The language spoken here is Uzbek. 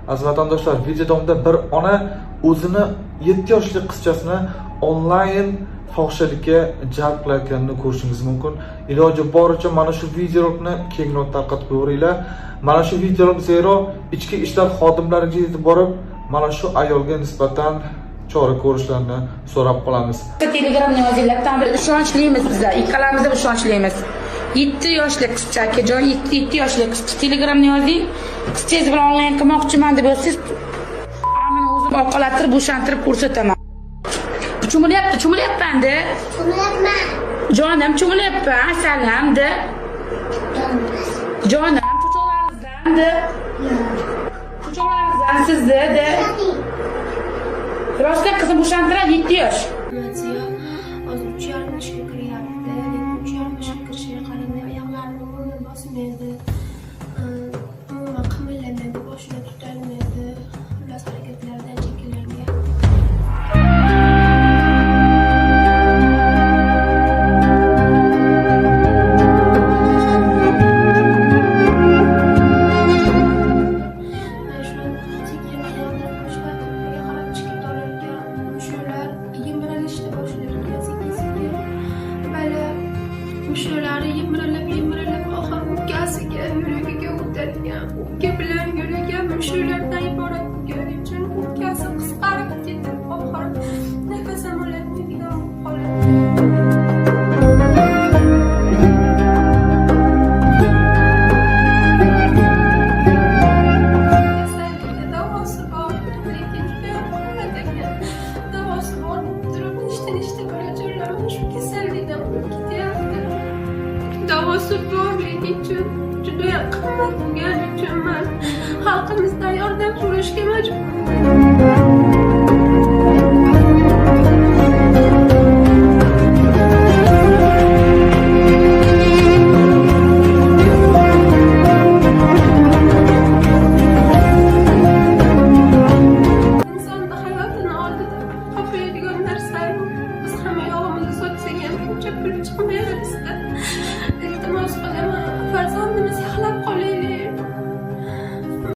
Aziz vatandoshlar, video davomida bir ona o'zini 7 yoshli qizchasini onlayn fohishalikka jalb qilayotganini ko'rishingiz mumkin. Iloji boricha mana shu videolarni kengroq tarqatib qo'yinglar. Mana shu videolar zero ichki ishlar xodimlariga yetib borib, mana shu ayolga nisbatan chora ko'rishlarini so'rab qolamiz. Telegramni yozinglar, tam ishonchliimiz bizlar, ikkalamiz ham ishonchliimiz. 7 yoshli qizcha akajon, 7 yoshli qizcha. Telegramni yozing. Qizchangiz bilan onlayn qilmoqchiman deb yozsangiz, ammo o'zim oqalattirib, bo'shantirib ko'rsataman. Cho'milyapman-da. Cho'milyapman. Jonim, cho'milyapman. Asalamda. Jonim, cho'cholaringizdan-da. Cho'cholaringizdan sizda-da. Rostdan qizim bo'shantiradi 7 yosh. Hozir 3,5 yoshga kiryapti. 3,5 yoshga kirishiga qaramay oyoqlarini umuman bosmaydi. Umuman qimirlamaydi, boshini tutolmaydi. Xullas harakatlaridan cheklangan. Mushularni yimralab oxir o'pkasiga, yuragiga o'tadigan, o'pka bilan yuragan mushulardan iborat bo'lgani uchun o'pkasi qisqarib ketib, oxir nafasim ololmaydigan bo'lib qoladi. Davosi bor, lekin juda qimmat ekan. Davosi bor, turib nechta bolajonlar shu kasallikdan qolib ketyapti. Davosi borligi uchun juda qimmat bo'lgani uchun men xalqimizdan yordam so'rashga majburman. Insonni hayotini oldida qo'yadigan narsa biz hamma yog'imizni sotsak ham buncha pul chiqmaydi bizda.